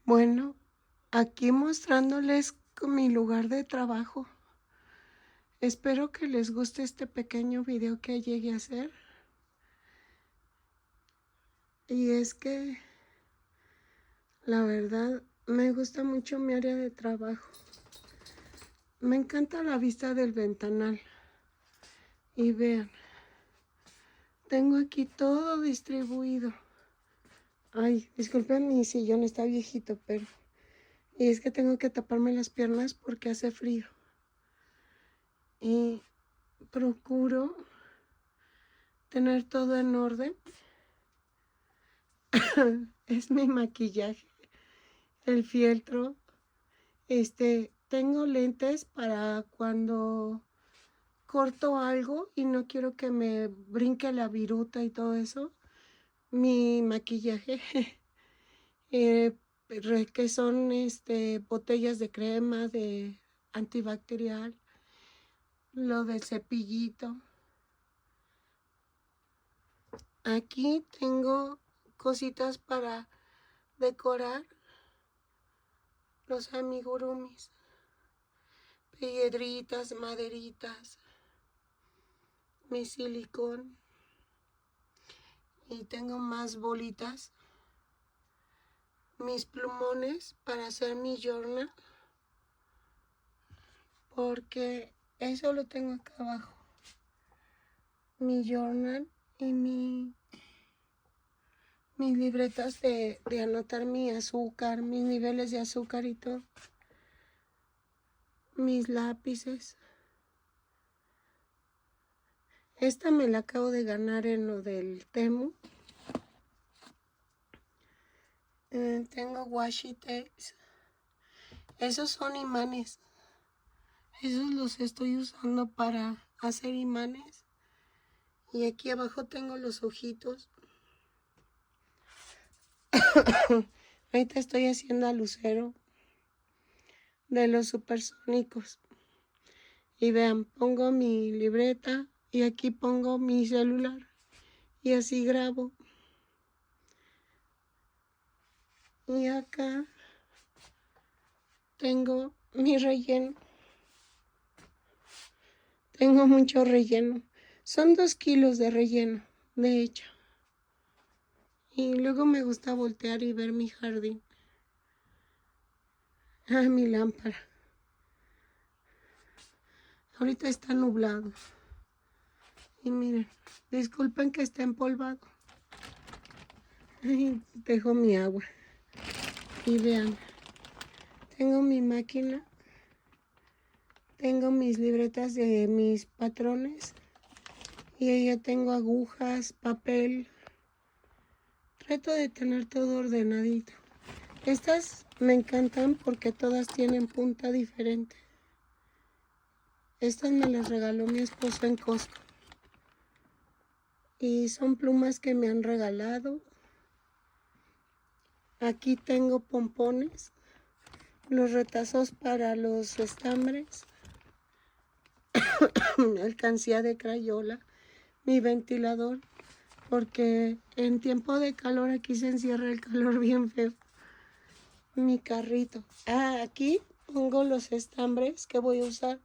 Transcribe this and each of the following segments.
Bueno, aquí mostrándoles mi lugar de trabajo. Espero que les guste este pequeño video que llegué a hacer. Y es que, la verdad, me gusta mucho mi área de trabajo. Me encanta la vista del ventanal. Y vean, tengo aquí todo distribuido. Ay, disculpen, mi sillón está viejito, pero... Y es que tengo que taparme las piernas porque hace frío. Y procuro tener todo en orden. Es mi maquillaje, el fieltro. Tengo lentes para cuando corto algo y no quiero que me brinque la viruta y todo eso. Mi maquillaje, eh, que son botellas de crema, de antibacterial, lo del cepillito. Aquí tengo cositas para decorar los amigurumis, piedritas, maderitas, mi silicón, y tengo más bolitas, mis plumones para hacer mi journal, porque eso lo tengo acá abajo, mi journal y mis libretas de anotar mi azúcar, mis niveles de azúcar y todo, mis lápices. Esta me la acabo de ganar en lo del Temu. Tengo washi tapes. Esos son imanes. Esos los estoy usando para hacer imanes. Y aquí abajo tengo los ojitos. Ahorita estoy haciendo al lucero de los supersónicos. Y vean, pongo mi libreta y aquí pongo mi celular. Y así grabo. Y acá tengo mi relleno. Tengo mucho relleno. Son 2 kilos de relleno, de hecho. Y luego me gusta voltear y ver mi jardín. Ah, mi lámpara. Ahorita está nublado. Y miren, disculpen que esté empolvado. Ay, dejo mi agua. Y vean, tengo mi máquina. Tengo mis libretas de mis patrones. Y ahí tengo agujas, papel. Trato de tener todo ordenadito. Estas me encantan porque todas tienen punta diferente. Estas me las regaló mi esposo en Costco. Y son plumas que me han regalado. Aquí tengo pompones, los retazos para los estambres, alcancía de Crayola, mi ventilador, porque en tiempo de calor aquí se encierra el calor bien feo. Mi carrito. Ah, aquí pongo los estambres que voy a usar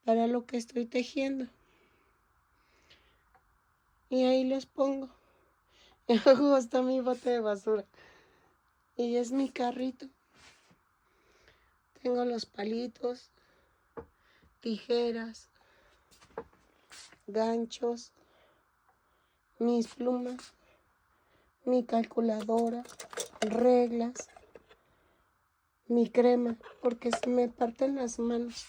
para lo que estoy tejiendo. Y ahí los pongo. Y abajo está mi bote de basura. Y es mi carrito. Tengo los palitos, tijeras, ganchos, mis plumas, mi calculadora, reglas, mi crema, porque se me parten las manos.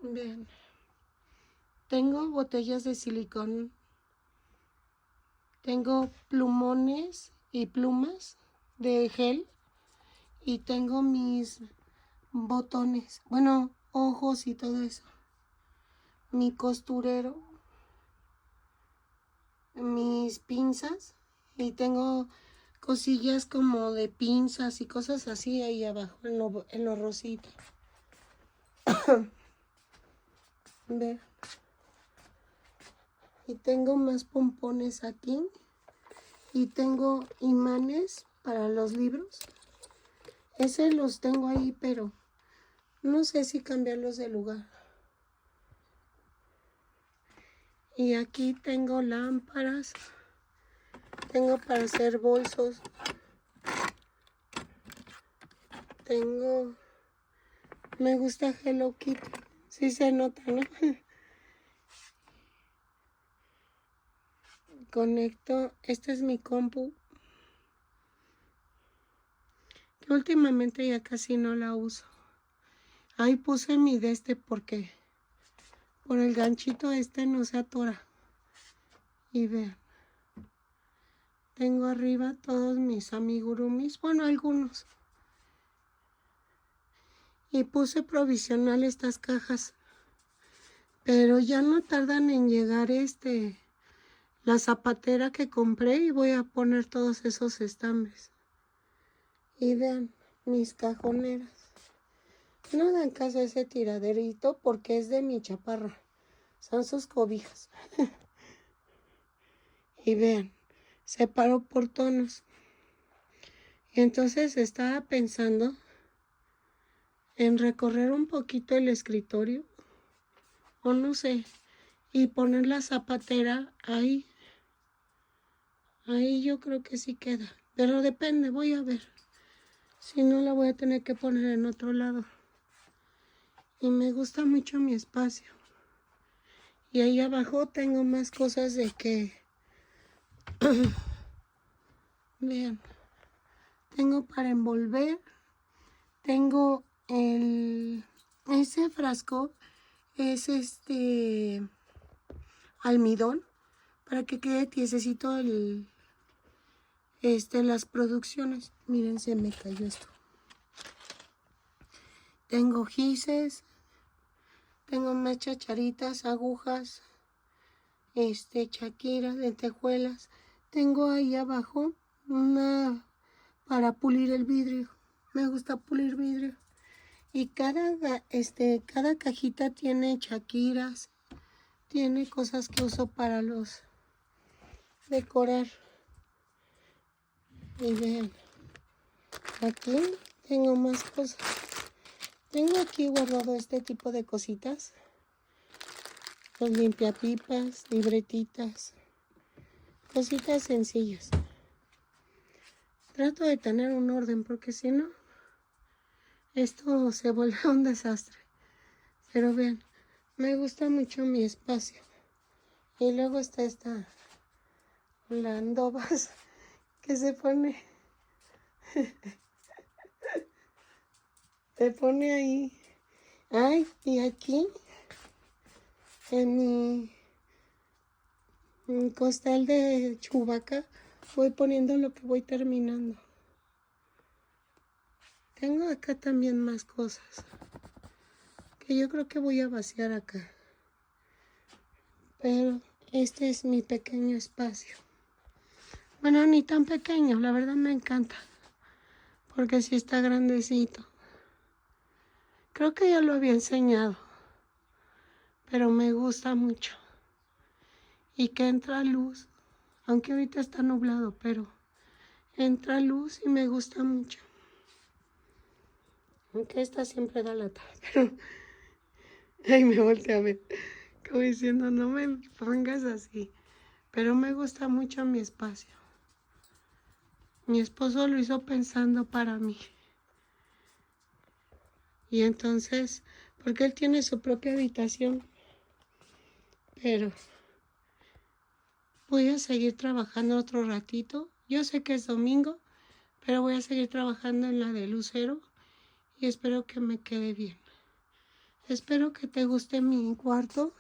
Bien. Tengo botellas de silicón. Tengo plumones y plumas de gel. Y tengo mis botones, bueno, ojos y todo eso. Mi costurero. Mis pinzas. Y tengo cosillas como de pinzas y cosas así ahí abajo en lo rosita. Ve. Y tengo más pompones aquí. y tengo imanes para los libros. Ese los tengo ahí, pero no sé si cambiarlos de lugar. Y aquí tengo lámparas. Tengo para hacer bolsos. Me gusta Hello Kitty. Sí se nota, ¿no? Conecto. Esta es mi compu. Que últimamente ya casi no la uso. Ahí puse mi de este porque por el ganchito este no se atora. Y vean. Tengo arriba todos mis amigurumis. Bueno, algunos. Y puse provisional estas cajas. Pero ya no tardan en llegar la zapatera que compré y voy a poner todos esos estambres. Y vean mis cajoneras. No dan caso a ese tiraderito porque es de mi chaparra. Son sus cobijas. Y vean, separo por tonos. Y entonces estaba pensando en recorrer un poquito el escritorio. O no sé. Y poner la zapatera ahí. Ahí yo creo que sí queda. Pero depende, voy a ver. Si no, la voy a tener que poner en otro lado. Y me gusta mucho mi espacio. Y ahí abajo tengo más cosas de que... Vean. Tengo para envolver. Tengo ese frasco. Es almidón. Para que quede tiesecito las producciones. Miren, se me cayó esto. Tengo gises. Tengo más chacharitas, agujas, chaquiras, lentejuelas. Tengo ahí abajo una para pulir el vidrio. Me gusta pulir vidrio. Y cada cajita tiene chaquiras, tiene cosas que uso para los decorar. Y vean, aquí tengo más cosas. Tengo aquí guardado este tipo de cositas. Los limpiapipas, libretitas, cositas sencillas. Trato de tener un orden porque si no, esto se vuelve un desastre. Pero vean, me gusta mucho mi espacio. Y luego está esta landobas que se pone ahí. Ay, y aquí en mi costal de Chewbacca voy poniendo lo que voy terminando. Tengo acá también más cosas que yo creo que voy a vaciar acá. Pero este es mi pequeño espacio. Bueno, ni tan pequeño, la verdad me encanta. Porque sí está grandecito. Creo que ya lo había enseñado. Pero me gusta mucho. Y que entra luz. Aunque ahorita está nublado, pero entra luz y me gusta mucho. Aunque esta siempre da lata, pero... Ay, me volteé a ver. Como diciendo, no me pongas así. Pero me gusta mucho mi espacio. Mi esposo lo hizo pensando para mí. Y entonces, porque él tiene su propia habitación. Pero voy a seguir trabajando otro ratito. Yo sé que es domingo, pero voy a seguir trabajando en la de Lucero. Y espero que me quede bien. Espero que te guste mi cuarto.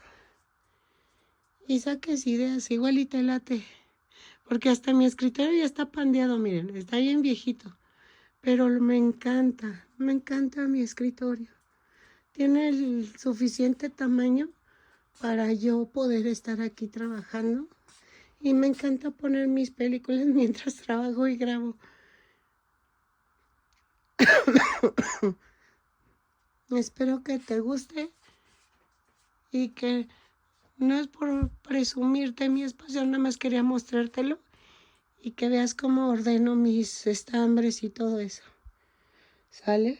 Y saques ideas, igual y te late. Porque hasta mi escritorio ya está pandeado, miren, está bien viejito. Pero me encanta mi escritorio. Tiene el suficiente tamaño para yo poder estar aquí trabajando. Y me encanta poner mis películas mientras trabajo y grabo. Espero que te guste y que no es por presumirte mi espacio, nada más quería mostrártelo. y que veas cómo ordeno mis estambres y todo eso. ¿Sale?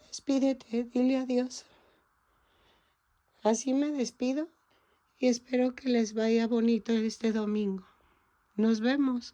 Despídete, dile adiós. Así me despido y espero que les vaya bonito este domingo. Nos vemos.